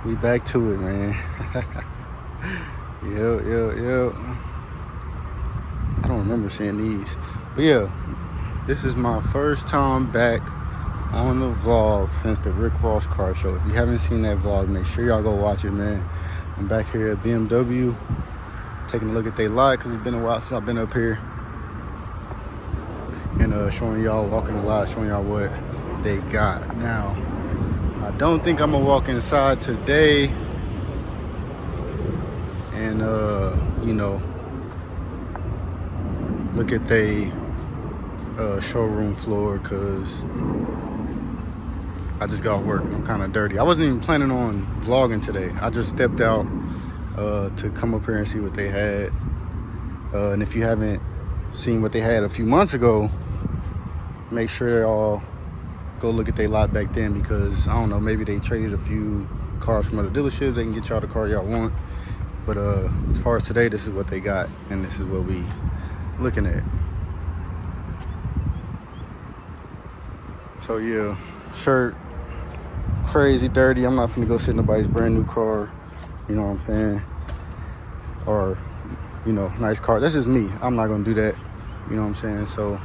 We back to it, man. Yep. I don't remember seeing these. But yeah, this is my first time back on the vlog since the Rick Ross car show. If you haven't seen that vlog, make sure y'all go watch it, man. I'm back here at BMW, taking a look at their lot because it's been a while since I've been up here. And showing y'all, walking the lot, showing y'all what they got. Now, I don't think I'm gonna walk inside today and you know, look at the showroom floor because I just got work. I'm kind of dirty. I wasn't even planning on vlogging today. I just stepped out to come up here and see what they had. And if you haven't seen what they had a few months ago, make sure they all go look at their lot back then, because I don't know, maybe they traded a few cars from other dealerships. They can get y'all the car y'all want. But as far as today, this is what they got, and this is what we looking at. So yeah, shirt crazy dirty. I'm not finna go sit in nobody's brand new car, you know what I'm saying, or you know, nice car. That's just me. I'm not gonna do that, you know what I'm saying. So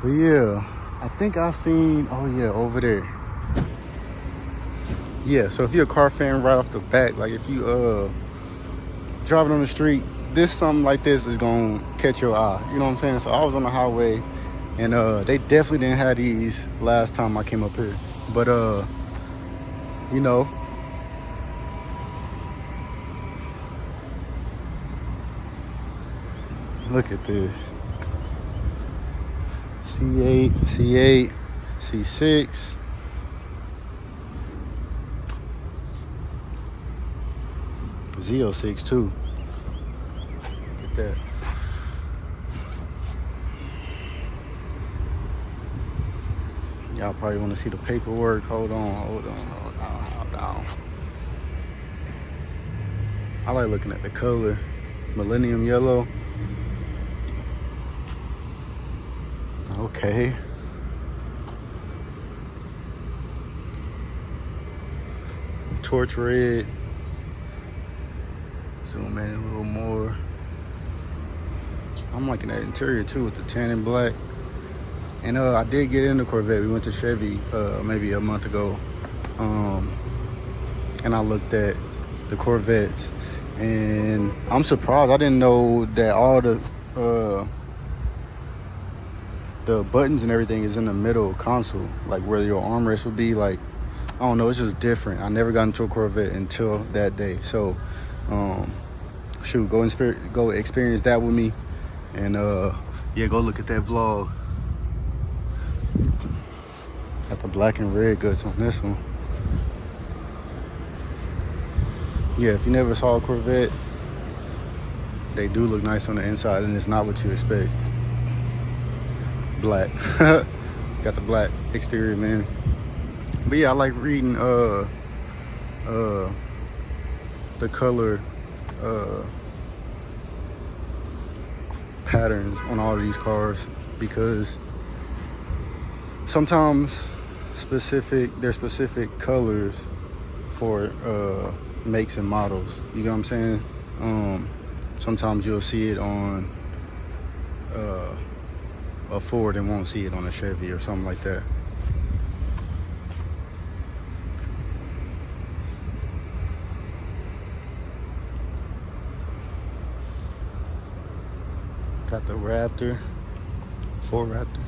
but yeah, I think I seen, oh yeah, over there. Yeah, so if you're a car fan right off the bat, like if you driving on the street, something like this is gonna catch your eye, you know what I'm saying. So I was on the highway, and they definitely didn't have these last time I came up here. But you know, look at this. C8, C6. Z06 too. Look at that. Y'all probably want to see the paperwork. Hold on. I like looking at the color. Millennium yellow. Okay. Torch red. Zoom in a little more. I'm liking that interior too with the tan and black. And I did get in the Corvette. We went to Chevy maybe a month ago. And I looked at the Corvettes. And I'm surprised. I didn't know that all the buttons and everything is in the middle console, like where your armrest would be. Like, I don't know, it's just different. I never got into a Corvette until that day. So shoot, go experience that with me. And yeah, go look at that vlog. Got the black and red guts on this one. Yeah, if you never saw a Corvette, they do look nice on the inside, and it's not what you expect. Black. Got the black exterior, man. But yeah, I like reading the color patterns on all of these cars, because sometimes there's specific colors for makes and models. You know what I'm saying? Sometimes you'll see it on a Ford and won't see it on a Chevy or something like that. Got the Raptor, Ford Raptor.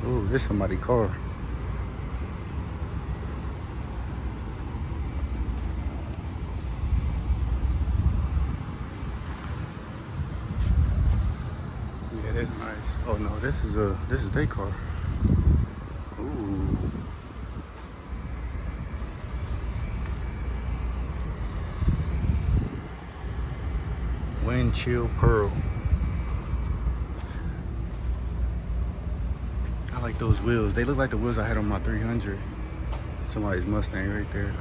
Ooh, this somebody's car. Yeah, that's nice. Oh no, this is their car. Ooh. Wind chill pearl. I like those wheels. They look like the wheels I had on my 300. Somebody's Mustang right there.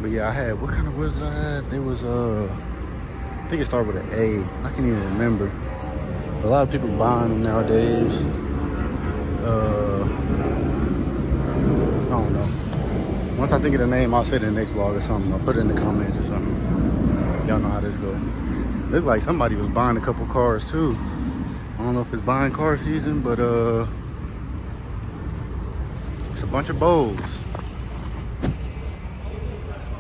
But yeah, I had, what kind of wheels did I have? It was I think it started with an A. I can't even remember. A lot of people buying them nowadays. Once I think of the name, I'll say it in the next vlog or something. I'll put it in the comments or something. Y'all know how this goes. Look like somebody was buying a couple cars too. I don't know if it's buying car season, but it's a bunch of bows.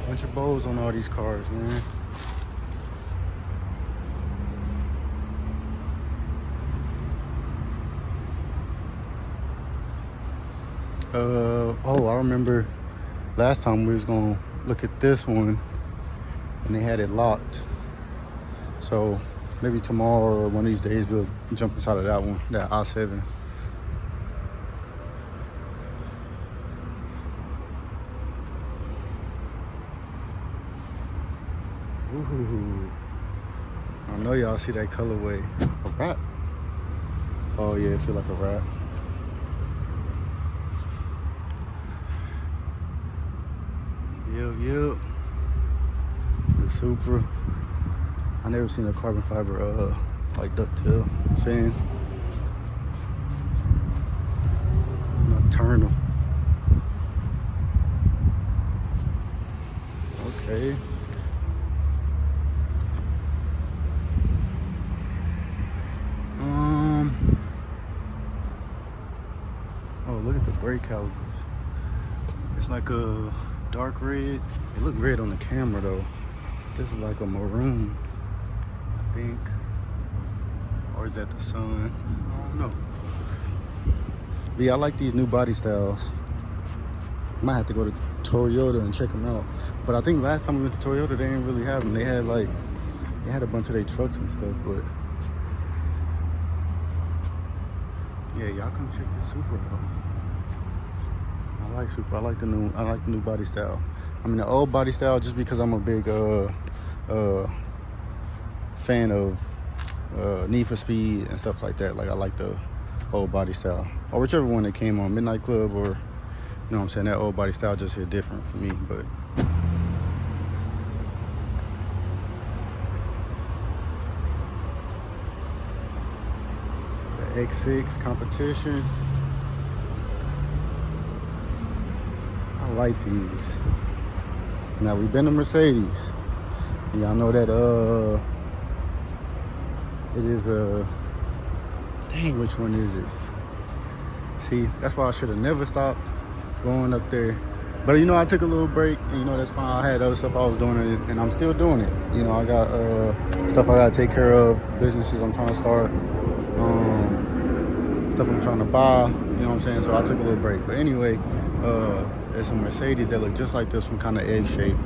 Bunch of bows on all these cars, man. Oh, I remember last time we was gonna look at this one and they had it locked. So maybe tomorrow or one of these days we'll jump inside of that one, that I-7. Ooh, I know y'all see that colorway. A wrap? Oh yeah, it feel like a wrap. Yep. The Supra. I never seen a carbon fiber like ducktail fan. Nocturnal. Okay. Oh, look at the brake calipers. It's like a dark red. It look red on the camera though. This is like a maroon, I think. Or is that the sun? I don't know. But yeah, I like these new body styles. Might have to go to Toyota and check them out. But I think last time we went to Toyota, they didn't really have them. They had a bunch of their trucks and stuff, but yeah, y'all come check this Supra out. I like Supra. I like the new body style. I mean the old body style just because I'm a big fan of Need for Speed and stuff like that. Like I like the old body style. Or whichever one that came on, Midnight Club, or you know what I'm saying, that old body style just hit different for me. But the X6 competition. I like these. Now we've been to Mercedes. And y'all know that it is dang, which one is it? See, that's why I should have never stopped going up there. But you know, I took a little break, and you know, that's fine. I had other stuff I was doing, and I'm still doing it. You know, I got stuff I gotta take care of, businesses I'm trying to start, stuff I'm trying to buy, you know what I'm saying? So I took a little break. But anyway, there's some Mercedes that look just like this one, kind of egg shape.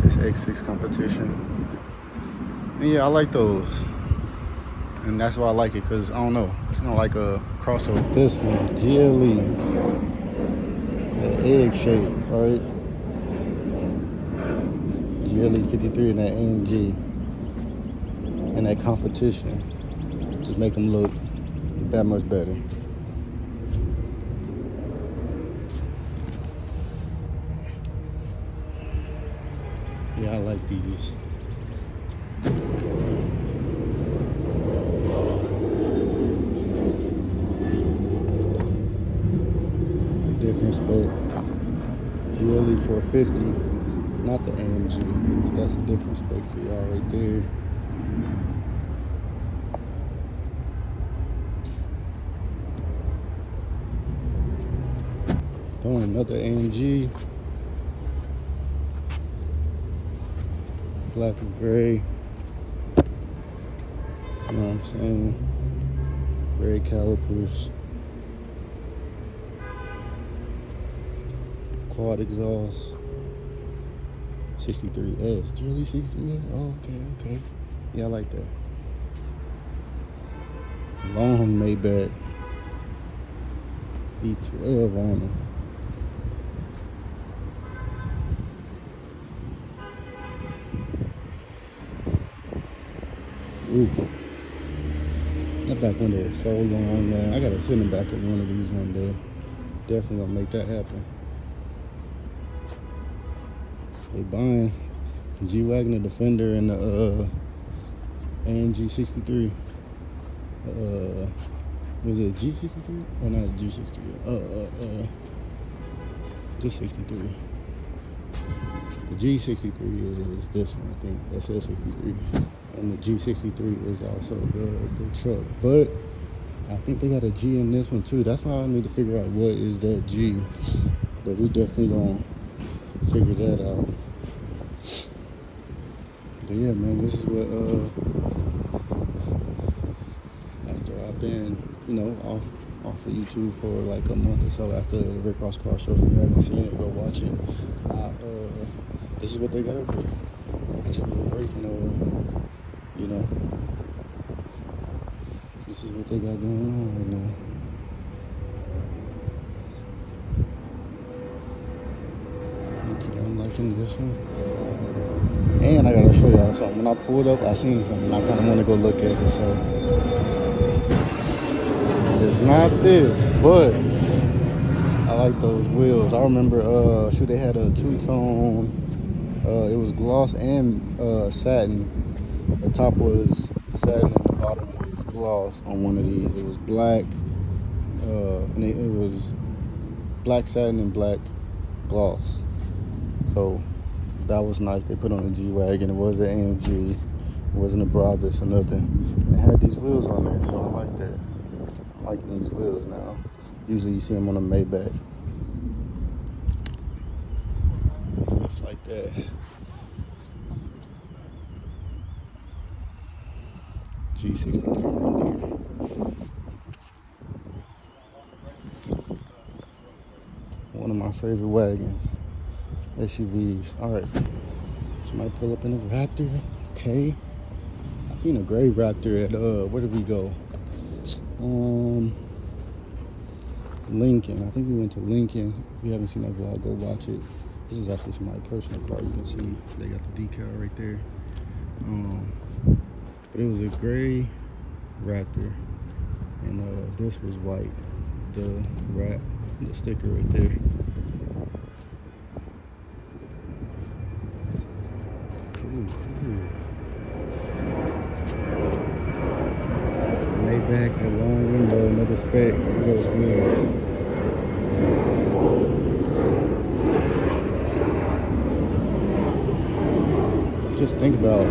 This X6 competition. And yeah, I like those. And that's why I like it, because I don't know, it's kind of like a crossover. This one, GLE, the egg shape, right? GLE 53 and that AMG, and that competition, just make them look that much better. Yeah, I like these. Different spec. GLE 450, not the AMG. So that's a different spec for y'all right there. Throwing another AMG. Black and gray. You know what I'm saying? Gray calipers. Quad exhaust. 63S. GLE 63S? Oh, okay. Yeah, I like that. Long Maybach. V12 on them. Oof. That back window is so long, man. I gotta sit in the back of one of these one day. Definitely gonna make that happen. They buying G-Wagon, the Defender, and the AMG 63. Was it G63? Oh, not a G63. Just 63. The G63 is this one, I think. SS63. And the G63 is also the truck. But I think they got a G in this one too. That's why I need to figure out what is that G. But we definitely gonna figure that out. But yeah, man, this is what after I've been, off of YouTube for like a month or so after the Rick Ross car show. If you haven't seen it, go watch it. This is what they got up here. I take a little break and this is what they got going on right now. Okay, I'm liking this one. And I gotta show y'all something. When I pulled up, I seen something. I kind of want to go look at it. So it's not this, but I like those wheels. I remember, they had a two-tone. It was gloss and satin. The top was satin and the bottom was gloss on one of these. It was black, and it was black satin and black gloss. So that was nice. They put on a G-Wagon. It was an AMG. It wasn't a Brabus or nothing. It had these wheels on there, so I like that. I'm liking these wheels now. Usually you see them on a Maybach. Stuff like that. G63 right there. One of my favorite wagons. SUVs. Alright. Somebody pull up in a Raptor. Okay. I seen a gray Raptor at where did we go? Lincoln. I think we went to Lincoln. If you haven't seen that vlog, go watch it. This is actually somebody's personal car. You can see they got the decal right there. But it was a gray Raptor, and this was white. The sticker right there. Cool. Maybach, a long window, another spec. Those wheels. Just think about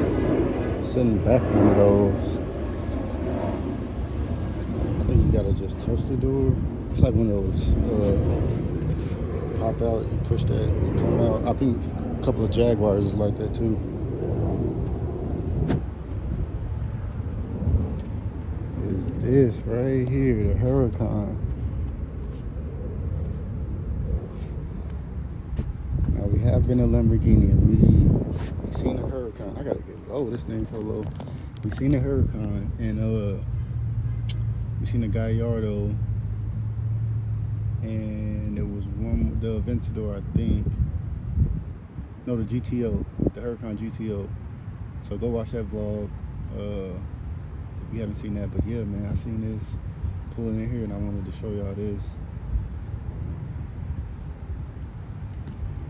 sitting back one of those. I think you gotta just touch the door. It's like one of those pop out, you push that, it come out. I think a couple of Jaguars is like that too. Is this right here, the Huracan. Now we have been a Lamborghini and we seen a Huracan. I gotta get low, this thing's so low. We seen a Huracan and we seen a Gallardo, and it was the Aventador, I think. No, the GTO, the Huracan GTO. So go watch that vlog if you haven't seen that. But yeah, man, I seen this pulling in here and I wanted to show y'all this.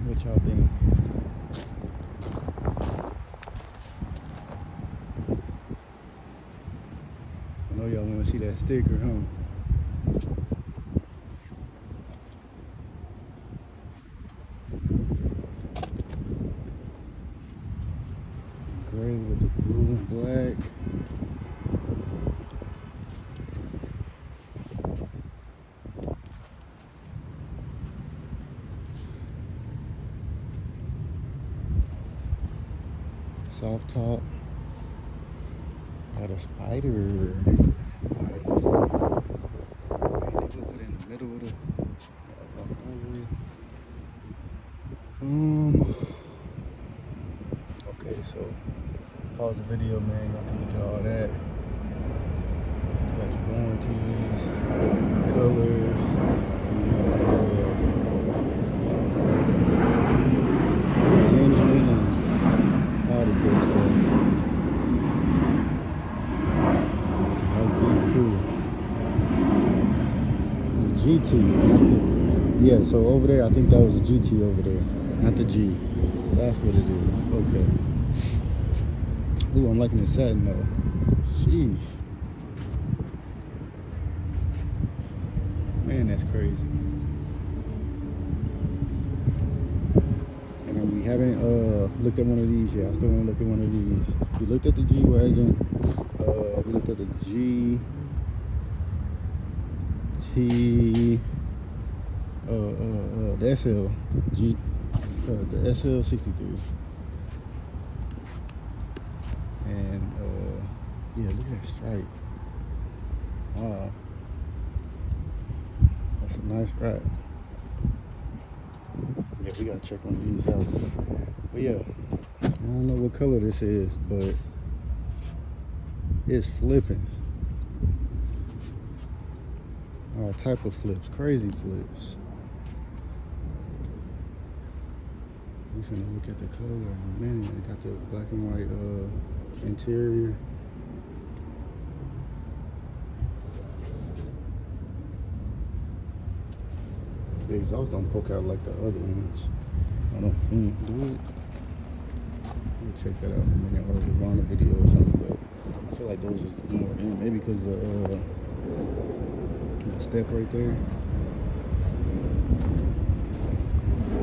What y'all think? I know y'all want to see that sticker, huh? Gray with the blue and black. Soft top. Got a spider. Alright, let's look. Man, they put it in the middle of the okay, so pause the video, man. Y'all can look at all that. Got your warranties, colors, the engine and all the good stuff. Too. The GT, not the, yeah, so over there, I think that was a GT over there, not the G. That's what it is. Okay. Ooh, I'm liking the satin though. Sheesh. Man, that's crazy. And I'm haven't looked at one of these yet, I still want to look at one of these. We looked at the G-Wagon. We looked at the the SL63. And yeah, look at that stripe. Wow, that's a nice ride. Yeah, we gotta check one of these out. But yeah, I don't know what color this is, but it's flipping. All type of flips, crazy flips. We finna look at the color in a minute. It got the black and white interior. The exhaust don't poke out like the other ones. I don't think, do it? We'll check that out in a minute, or we'll run a video or something, but I feel like those is more in. Maybe because that step right there.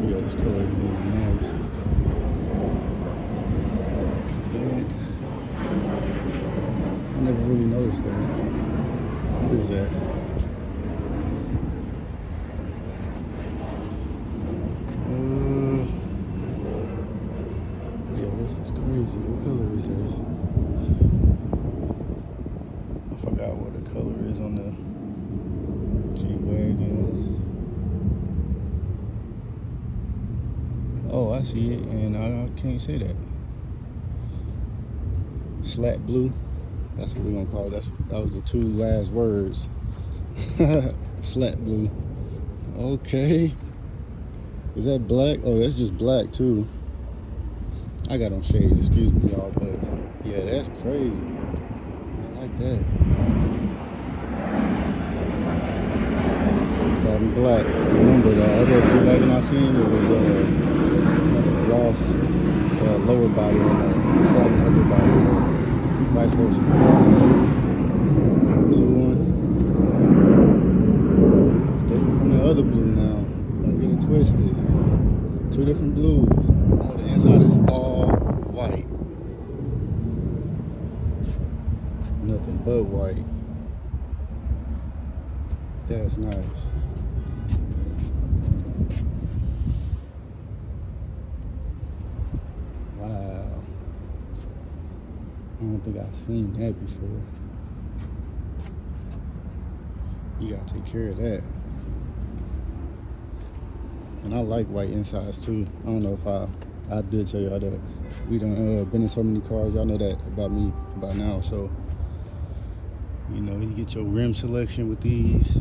Yeah, this color is nice. I never really noticed that. What is that? Yeah, this is crazy. What color is that? I forgot what the color is on the G-Wagon. Oh, I see it, and I can't say that. Slat blue. That's what we're gonna call it. That was the two last words. Slat blue. Okay. Is that black? Oh, that's just black too. I got on shades, excuse me, y'all, but yeah, that's crazy. I like that. It's all in black. Remember, the other G-Wagon I seen, it was had a gloss lower body and a satin upper body, vice versa. Blue one. It's different from the other blue now. Don't get it twisted. Two different blues. Oh, the inside is all white. Nothing but white. That's nice. Wow. I don't think I've seen that before. You gotta take care of that. And I like white insides too. I don't know if I did tell y'all that. We done been in so many cars. Y'all know that about me by now. So, you know, you get your rim selection with these.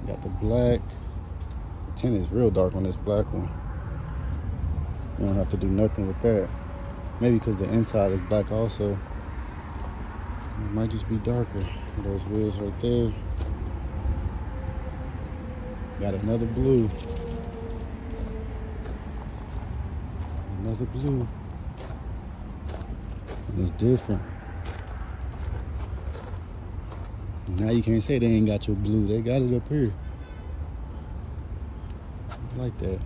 Got the black. The tint is real dark on this black one. You don't have to do nothing with that. Maybe because the inside is black also. It might just be darker. Those wheels right there. Got another blue. Another blue. And it's different. Now you can't say they ain't got your blue. They got it up here. I like that.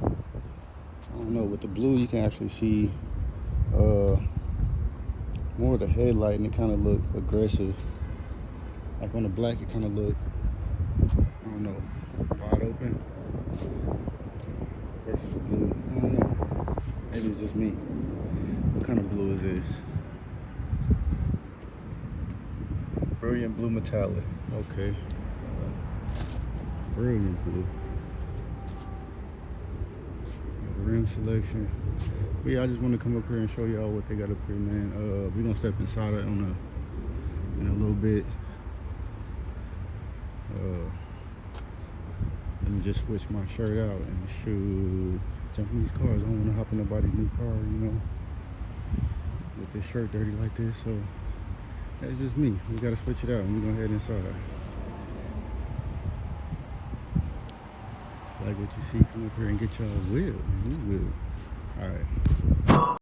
I don't know, with the blue you can actually see more of the headlight, and it kind of look aggressive. Like on the black, it kind of look, I don't know, wide open versus the blue. I don't know. Maybe it's just me. What kind of blue is this? Brilliant blue metallic. Okay. Brilliant blue. Rim selection. But yeah, I just want to come up here and show y'all what they got up here, man. We're gonna step inside it in a little bit. Let me just switch my shirt out and shoot. Jump in these cars. I don't want to hop in nobody's new car, you know, with this shirt dirty like this. So that's just me. We gotta switch it out, and we're gonna head inside. Like what you see, come up here and get y'all a wheel, new wheel. All right.